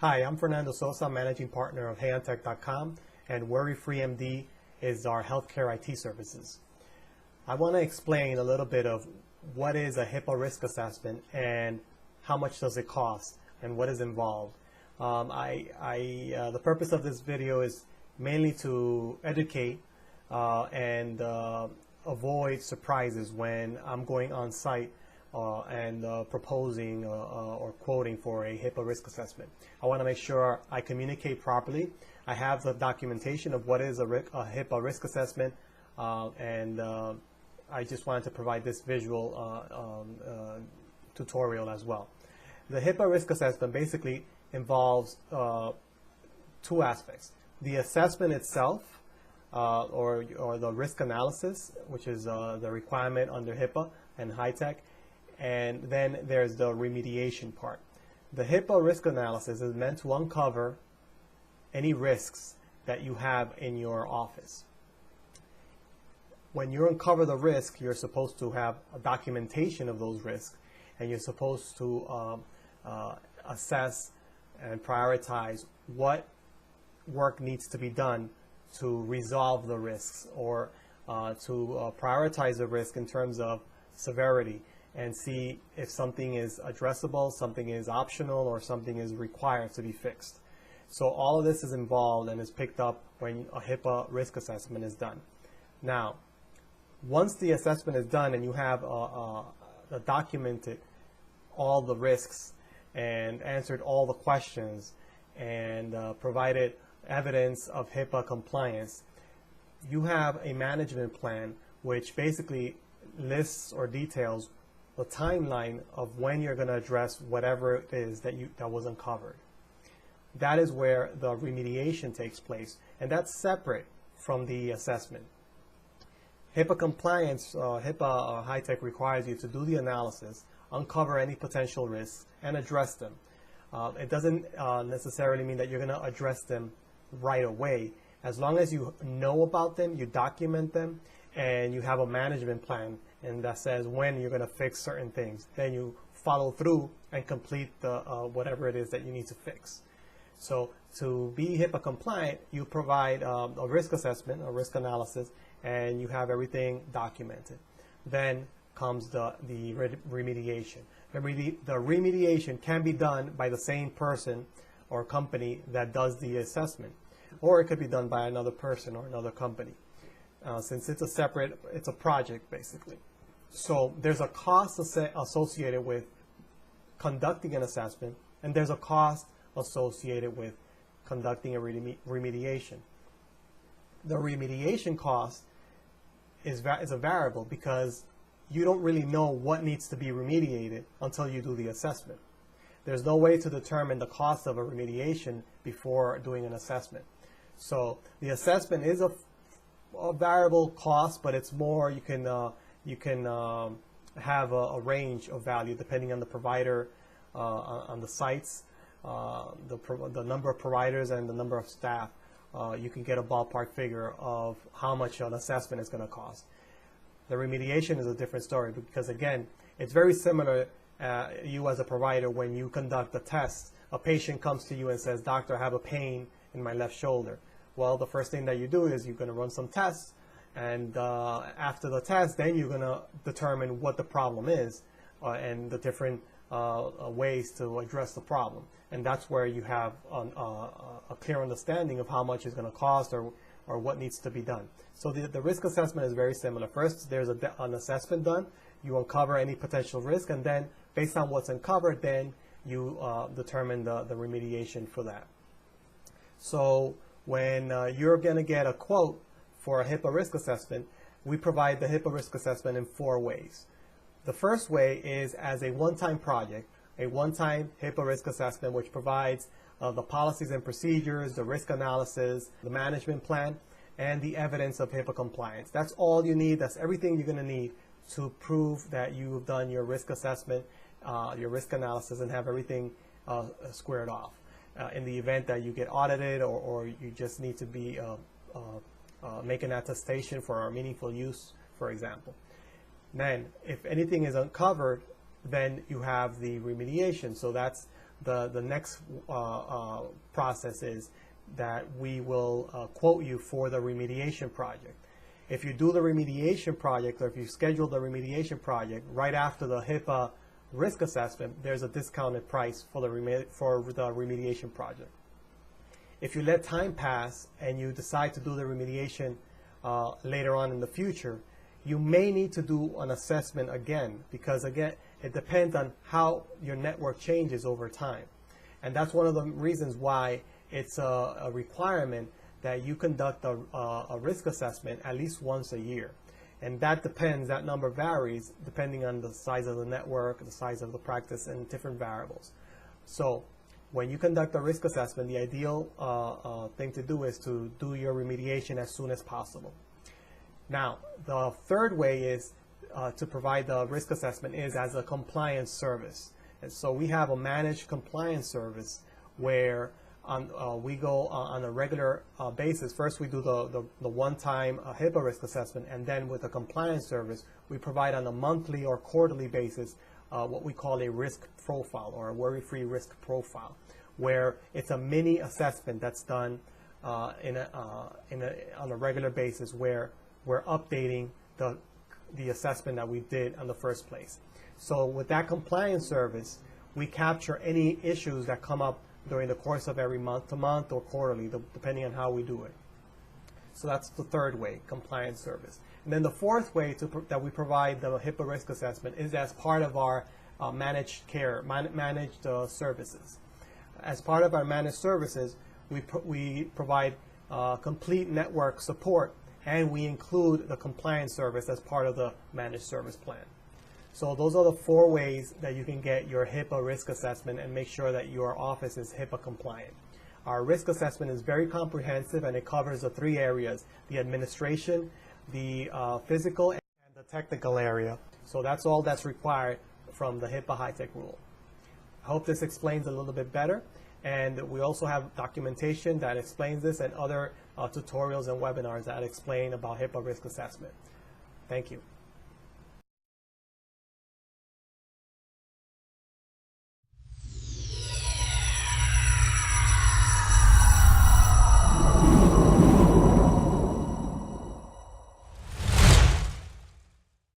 Hi, I'm Fernando Sosa, Managing Partner of HaonTech.com, and WorryFreeMD is our healthcare IT services. I want to explain a little bit of what is a HIPAA risk assessment and how much does it cost and what is involved. The purpose of this video is mainly to educate and avoid surprises when I'm going on site and proposing or quoting for a HIPAA risk assessment. I want to make sure I communicate properly. I have the documentation of what is a HIPAA risk assessment, and I just wanted to provide this visual tutorial as well. The HIPAA risk assessment basically involves two aspects: the assessment itself, or the risk analysis, which is the requirement under HIPAA and HITECH, and then there's the remediation part. The HIPAA risk analysis is meant to uncover any risks that you have in your office. When you uncover the risk, you're supposed to have a documentation of those risks, and you're supposed to assess and prioritize what work needs to be done to resolve the risks, or to prioritize the risk in terms of severity, and see if something is addressable, something is optional, or something is required to be fixed. So all of this is involved and is picked up when a HIPAA risk assessment is done. Now, once the assessment is done and you have documented all the risks and answered all the questions and provided evidence of HIPAA compliance, you have a management plan which basically lists or details the timeline of when you're going to address whatever it is that was uncovered. That is where the remediation takes place, and that's separate from the assessment. HIPAA compliance, HIPAA HITECH requires you to do the analysis, uncover any potential risks, and address them. It doesn't necessarily mean that you're going to address them right away. As long as you know about them, you document them, and you have a management plan and that says when you're going to fix certain things, then you follow through and complete the whatever it is that you need to fix. So to be HIPAA compliant, you provide a risk assessment, a risk analysis, and you have everything documented. Then comes the remediation. The remediation can be done by the same person or company that does the assessment, or it could be done by another person or another company. Since it's a project basically. So there's a cost associated with conducting an assessment, and there's a cost associated with conducting a remediation. The remediation cost is a variable because you don't really know what needs to be remediated until you do the assessment. There's no way to determine the cost of a remediation before doing an assessment. So the assessment is a variable cost, but it's more, you can have a range of value depending on the provider, on the sites, the number of providers and the number of staff. You can get a ballpark figure of how much an assessment is going to cost. The remediation is a different story because, again, it's very similar. You as a provider, when you conduct a test, a patient comes to you and says, "Doctor, I have a pain in my left shoulder." Well, the first thing that you do is you're going to run some tests, and after the test, then you're going to determine what the problem is and the different ways to address the problem. And that's where you have a clear understanding of how much it's going to cost or what needs to be done. So the risk assessment is very similar. First, there's an assessment done. You uncover any potential risk, and then based on what's uncovered, then you determine the remediation for that. So when you're going to get a quote for a HIPAA risk assessment, we provide the HIPAA risk assessment in 4 ways. The first way is as a one-time project, a one-time HIPAA risk assessment, which provides the policies and procedures, the risk analysis, the management plan, and the evidence of HIPAA compliance. That's all you need. That's everything you're going to need to prove that you've done your risk assessment, your risk analysis, and have everything squared off. In the event that you get audited or you just need to be make an attestation for our meaningful use, for example. Then, if anything is uncovered, then you have the remediation. So that's the next process is that we will quote you for the remediation project. If you do the remediation project, or if you schedule the remediation project right after the HIPAA risk assessment, there's a discounted price for the remediation project. If you let time pass and you decide to do the remediation later on in the future, you may need to do an assessment again, because again, it depends on how your network changes over time. And that's one of the reasons why it's a requirement that you conduct a risk assessment at least once a year. And that depends, that number varies depending on the size of the network, the size of the practice, and different variables. So when you conduct a risk assessment, the ideal thing to do is to do your remediation as soon as possible. Now, the third way is to provide the risk assessment is as a compliance service. And so we have a managed compliance service where we go on a regular basis. First, we do the one-time HIPAA risk assessment, and then with a compliance service, we provide on a monthly or quarterly basis what we call a risk profile, or a worry-free risk profile, where it's a mini assessment that's done on a regular basis, where we're updating the assessment that we did in the first place. So with that compliance service, we capture any issues that come up during the course of every month to month or quarterly, depending on how we do it. So that's the third way, compliance service. And then the fourth way that we provide the HIPAA risk assessment is as part of our managed care, managed services. As part of our managed services, we provide complete network support, and we include the compliance service as part of the managed service plan. So those are the four ways that you can get your HIPAA risk assessment and make sure that your office is HIPAA compliant. Our risk assessment is very comprehensive, and it covers the three areas: the administration, the physical, and the technical area. So that's all that's required from the HIPAA HaonTech rule. I hope this explains a little bit better. And we also have documentation that explains this, and other tutorials and webinars that explain about HIPAA risk assessment. Thank you.